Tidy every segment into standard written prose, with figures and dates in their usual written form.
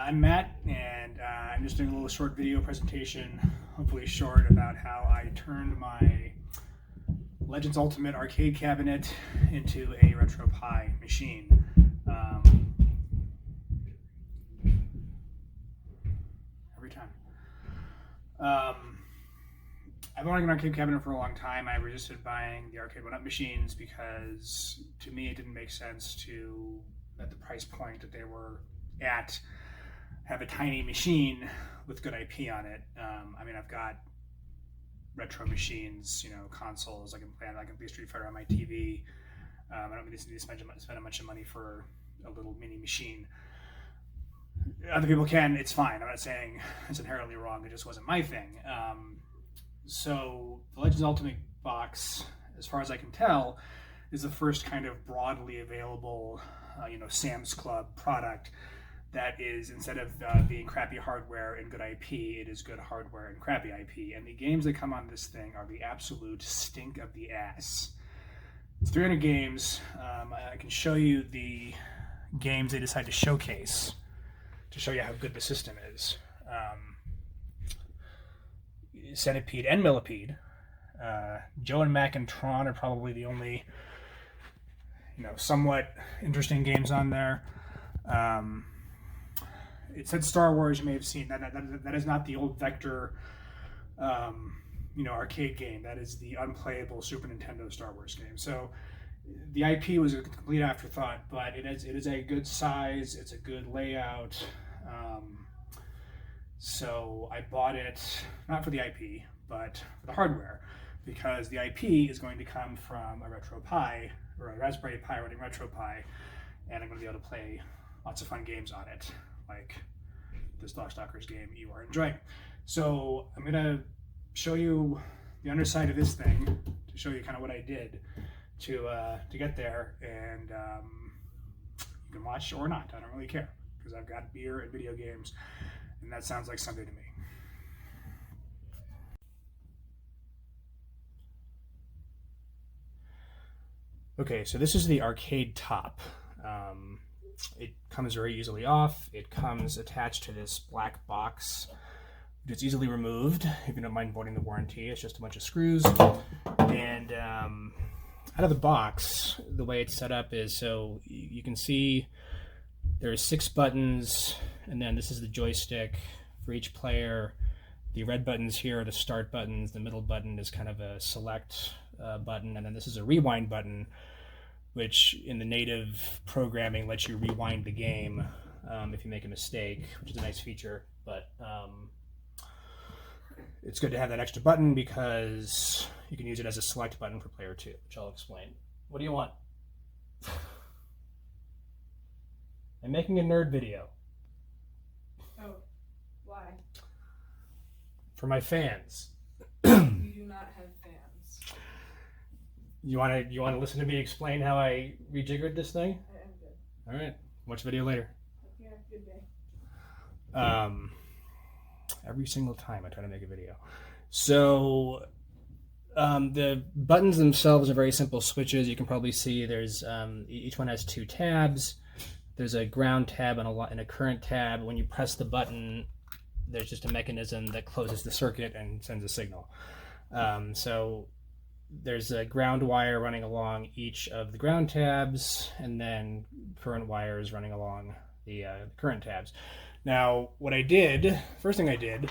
I'm Matt, and I'm just doing a little short video presentation, hopefully short, about how I turned my Legends Ultimate arcade cabinet into a RetroPie machine. Every time. I've been wanting an arcade cabinet for a long time. I resisted buying the arcade one-up machines because, to me, it didn't make sense to, at the price point that they were at, have a tiny machine with good IP on it. I mean, I've got retro machines, consoles. I can play Street Fighter on my TV. I don't need to spend a bunch of money for a little mini machine. Other people can. It's fine. I'm not saying it's inherently wrong. It just wasn't my thing. So the Legends Ultimate box, as far as I can tell, is the first kind of broadly available, Sam's Club product that is, instead of being crappy hardware and good IP, it is good hardware and crappy IP. And the games that come on this thing are the absolute stink of the ass. It's 300 games. I can show you the games they decide to showcase to show you how good the system is. Centipede and Millipede. Joe and Mac and Tron are probably the only, somewhat interesting games on there. It said Star Wars. You may have seen that is not the old Vector, arcade game. That is the unplayable Super Nintendo Star Wars game. So the IP was a complete afterthought, but it is a good size. It's a good layout. So I bought it not for the IP, but for the hardware, because the IP is going to come from a RetroPie or a Raspberry Pi running RetroPie, and I'm going to be able to play lots of fun games on it, like this Darkstalkers game you are enjoying. So I'm going to show you the underside of this thing to show you kind of what I did to get there, and you can watch or not. I don't really care, because I've got beer and video games, and that sounds like Sunday to me. Okay, so this is the arcade top. It comes very easily off. It comes attached to this black box, which is easily removed if you don't mind voiding the warranty. It's just a bunch of screws. And out of the box, the way it's set up is, so you can see there's 6 buttons, and then this is the joystick for each player. The red buttons here are the start buttons. The middle button is kind of a select button, and then this is a rewind button, which in the native programming lets you rewind the game if you make a mistake, which is a nice feature. But it's good to have that extra button because you can use it as a select button for player 2, which I'll explain. What do you want? I'm making a nerd video. Oh, why? For my fans. You do not have fans. You want to listen to me explain how I rejiggered this thing? I am good. All right. Watch the video later. Yeah, good day. Every single time I try to make a video. So the buttons themselves are very simple switches. You can probably see there's each one has 2 tabs. There's a ground tab and a current tab. When you press the button, there's just a mechanism that closes the circuit and sends a signal. So there's a ground wire running along each of the ground tabs, and then current wires running along the current tabs. Now, what I did, first thing I did,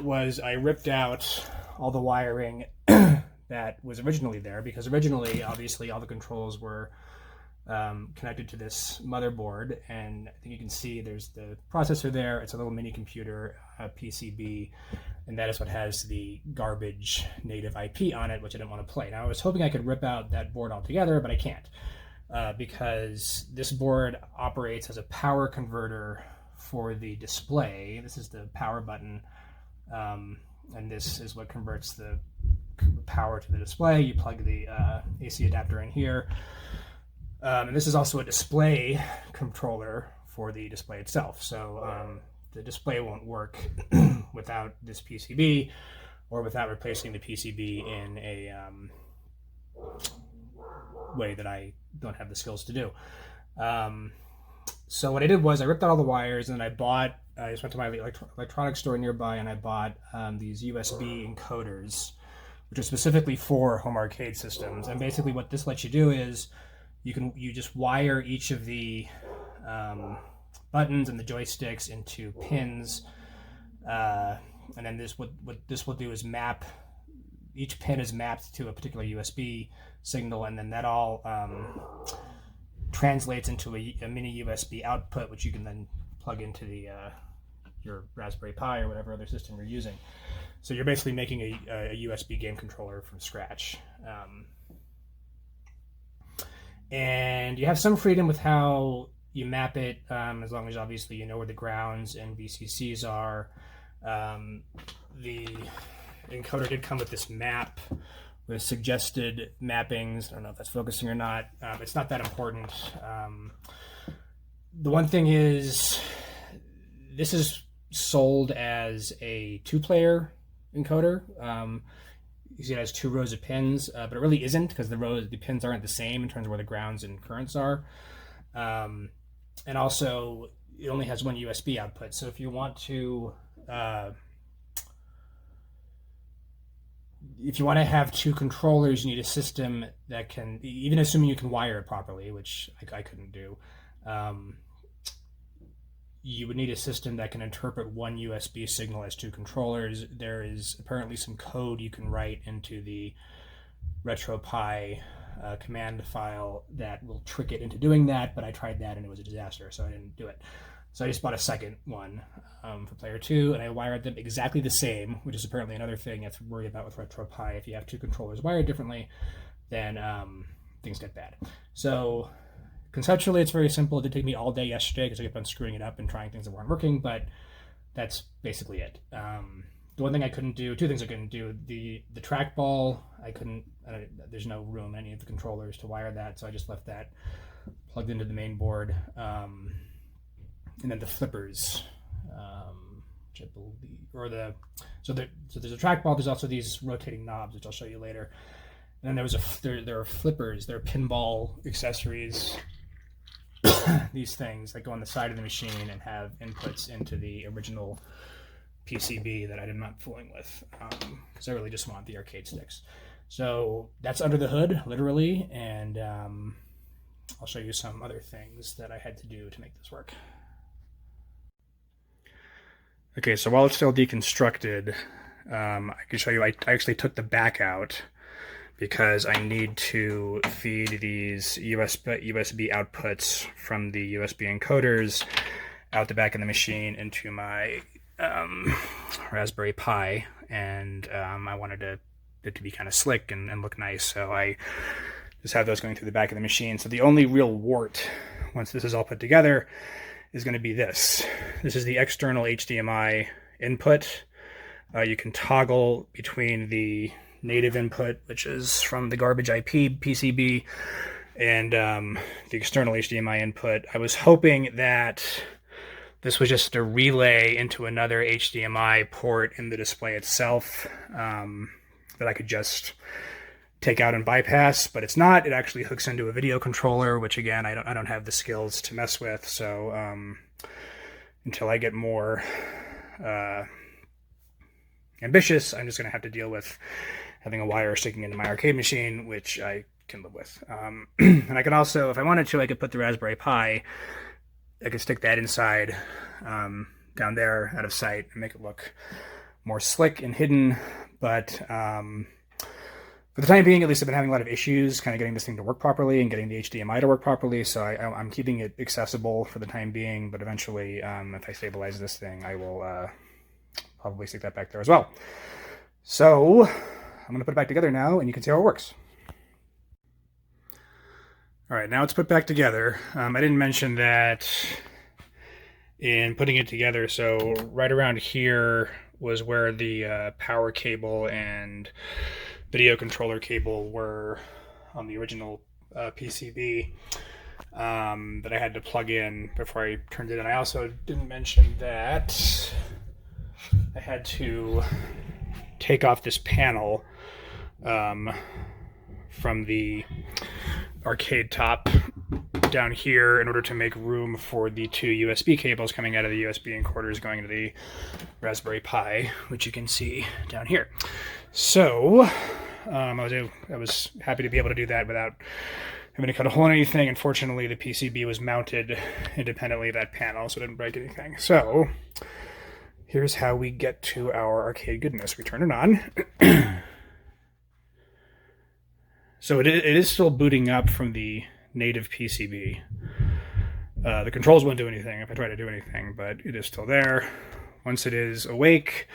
was I ripped out all the wiring that was originally there, because originally, obviously, all the controls were connected to this motherboard, and I think you can see there's the processor there. It's a little mini computer, a PCB, and that is what has the garbage native IP on it, which I didn't want to play. Now, I was hoping I could rip out that board altogether, but I can't, because this board operates as a power converter for the display. This is the power button, and this is what converts the power to the display. You plug the AC adapter in here. And this is also a display controller for the display itself. So the display won't work without this PCB, or without replacing the PCB in a way that I don't have the skills to do. So what I did was I ripped out all the wires, and I just went to my electronics store nearby, and I bought these USB encoders, which are specifically for home arcade systems. And basically what this lets you do is you just wire each of the buttons and the joysticks into pins, and then what this will do is map, each pin is mapped to a particular USB signal, and then that all translates into a mini USB output, which you can then plug into your Raspberry Pi or whatever other system you're using. So you're basically making a USB game controller from scratch. And you have some freedom with how you map it, as long as obviously you know where the grounds and VCCs are. The encoder did come with this map with suggested mappings. I don't know if that's focusing or not. It's not that important. The one thing is, this is sold as a 2-player encoder. You see it has 2 rows of pins, but it really isn't, because the pins aren't the same in terms of where the grounds and currents are. And also, it only has 1 USB output. So if you want to have 2 controllers, you need a system that can, even assuming you can wire it properly, which I couldn't do, you would need a system that can interpret 1 USB signal as 2 controllers. There is apparently some code you can write into the RetroPie command file that will trick it into doing that, but I tried that and it was a disaster, so I didn't do it. So I just bought a second one for player 2, and I wired them exactly the same, which is apparently another thing you have to worry about with RetroPie. If you have 2 controllers wired differently, then things get bad. So conceptually, it's very simple. It did take me all day yesterday because I kept on screwing it up and trying things that weren't working, but that's basically it. The one thing I couldn't do, 2 things I couldn't do, the trackball, there's no room in any of the controllers to wire that, so I just left that plugged into the main board. And then the flippers, which I believe, so there's a trackball. There's also these rotating knobs, which I'll show you later. And then there are flippers. There are pinball accessories. These things that go on the side of the machine and have inputs into the original PCB that I'm not fooling with, because I really just want the arcade sticks. So that's under the hood, literally, and I'll show you some other things that I had to do to make this work. Okay, so while it's still deconstructed, I can show you I actually took the back out because I need to feed these USB outputs from the USB encoders out the back of the machine into my Raspberry Pi, and I wanted it to be kind of slick and look nice, so I just have those going through the back of the machine. So the only real wart, once this is all put together, is going to be this. This is the external HDMI input. You can toggle between the native input, which is from the garbage IP PCB, and the external HDMI input. I was hoping that this was just a relay into another HDMI port in the display itself, that I could just take out and bypass, but it's not. It actually hooks into a video controller, which again, I don't have the skills to mess with. So until I get more ambitious, I'm just going to have to deal with having a wire sticking into my arcade machine, which I can live with. And I can also, if I wanted to, I could put the Raspberry Pi, I could stick that inside down there out of sight and make it look more slick and hidden. But for the time being, at least, I've been having a lot of issues kind of getting this thing to work properly and getting the HDMI to work properly, so I'm keeping it accessible for the time being, but eventually, if I stabilize this thing, I will probably stick that back there as well. So I'm going to put it back together now, and you can see how it works. All right, now it's put back together. I didn't mention that in putting it together, so right around here was where the power cable and video controller cable were on the original PCB that I had to plug in before I turned it in. I also didn't mention that I had to take off this panel from the arcade top down here in order to make room for the 2 USB cables coming out of the USB encoders going into the Raspberry Pi, which you can see down here. So I was happy to be able to do that without having to cut a hole in anything. Unfortunately, the PCB was mounted independently of that panel, so it didn't break anything. So here's how we get to our arcade goodness. We turn it on. So it is still booting up from the native PCB. The controls won't do anything if I try to do anything, but it is still there. Once it is awake,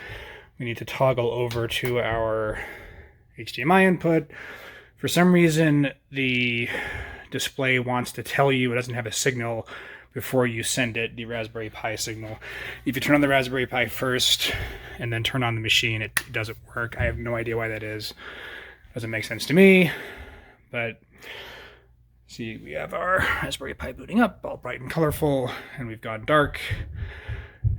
we need to toggle over to our HDMI input. For some reason, the display wants to tell you it doesn't have a signal before you send it the Raspberry Pi signal. If you turn on the Raspberry Pi first and then turn on the machine, it doesn't work. I have no idea why that is. Doesn't make sense to me, but see, we have our Raspberry Pi booting up, all bright and colorful, and we've gone dark,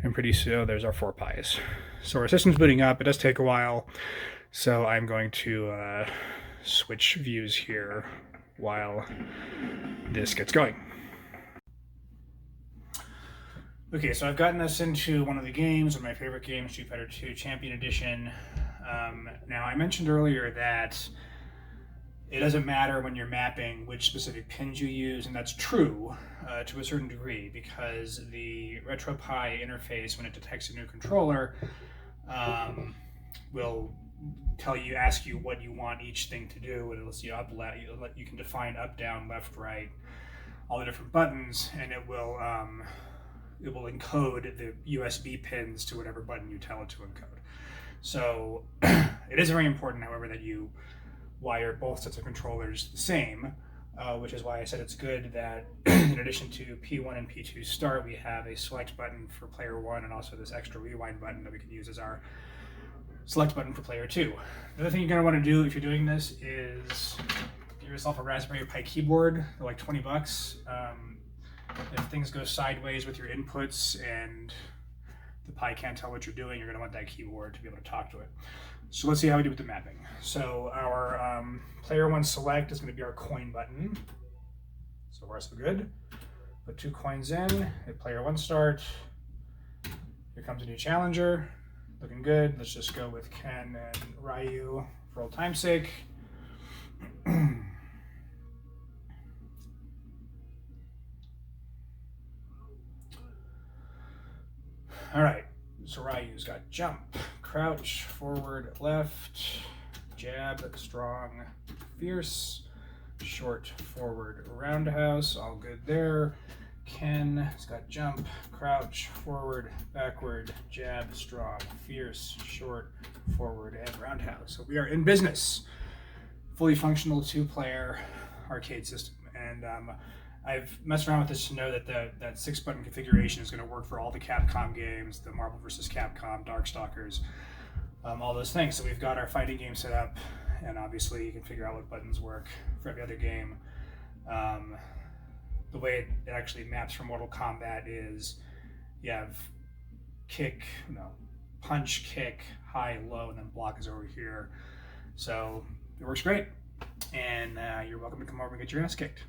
and pretty soon there's our 4 Pis. So our system's booting up. It does take a while, so I'm going to switch views here while this gets going. Okay, so I've gotten us into one of the games, one of my favorite games, Street Fighter 2 Champion Edition. Now, I mentioned earlier that it doesn't matter when you're mapping which specific pins you use, and that's true to a certain degree, because the RetroPie interface, when it detects a new controller, will ask you what you want each thing to do, and it'll see you can define up, down, left, right, all the different buttons, and it will encode the USB pins to whatever button you tell it to encode. So it is very important, however, that you wire both sets of controllers the same, which is why I said it's good that in addition to P1 and P2 start, we have a select button for player 1 and also this extra rewind button that we can use as our select button for player 2. The other thing you're going to want to do if you're doing this is get yourself a Raspberry Pi keyboard. They're like $20. If things go sideways with your inputs and the Pi can't tell what you're doing, you're going to want that keyboard to be able to talk to it. So let's see how we do with the mapping. So our player 1 select is going to be our coin button. So far so good. Put 2 coins in, hit player 1 start. Here comes a new challenger. Looking good. Let's just go with Ken and Ryu for old time's sake. All right, so Ryu's got jump, crouch, forward, left, jab, strong, fierce, short, forward, roundhouse, all good there. Ken's got jump, crouch, forward, backward, jab, strong, fierce, short, forward, and roundhouse. So we are in business. Fully functional 2-player arcade system. And I've messed around with this to know that that 6-button configuration is going to work for all the Capcom games, the Marvel vs. Capcom, Darkstalkers, all those things. So we've got our fighting game set up, and obviously you can figure out what buttons work for every other game. The way it actually maps for Mortal Kombat is you have punch, kick, high, low, and then block is over here. So it works great, and you're welcome to come over and get your ass kicked.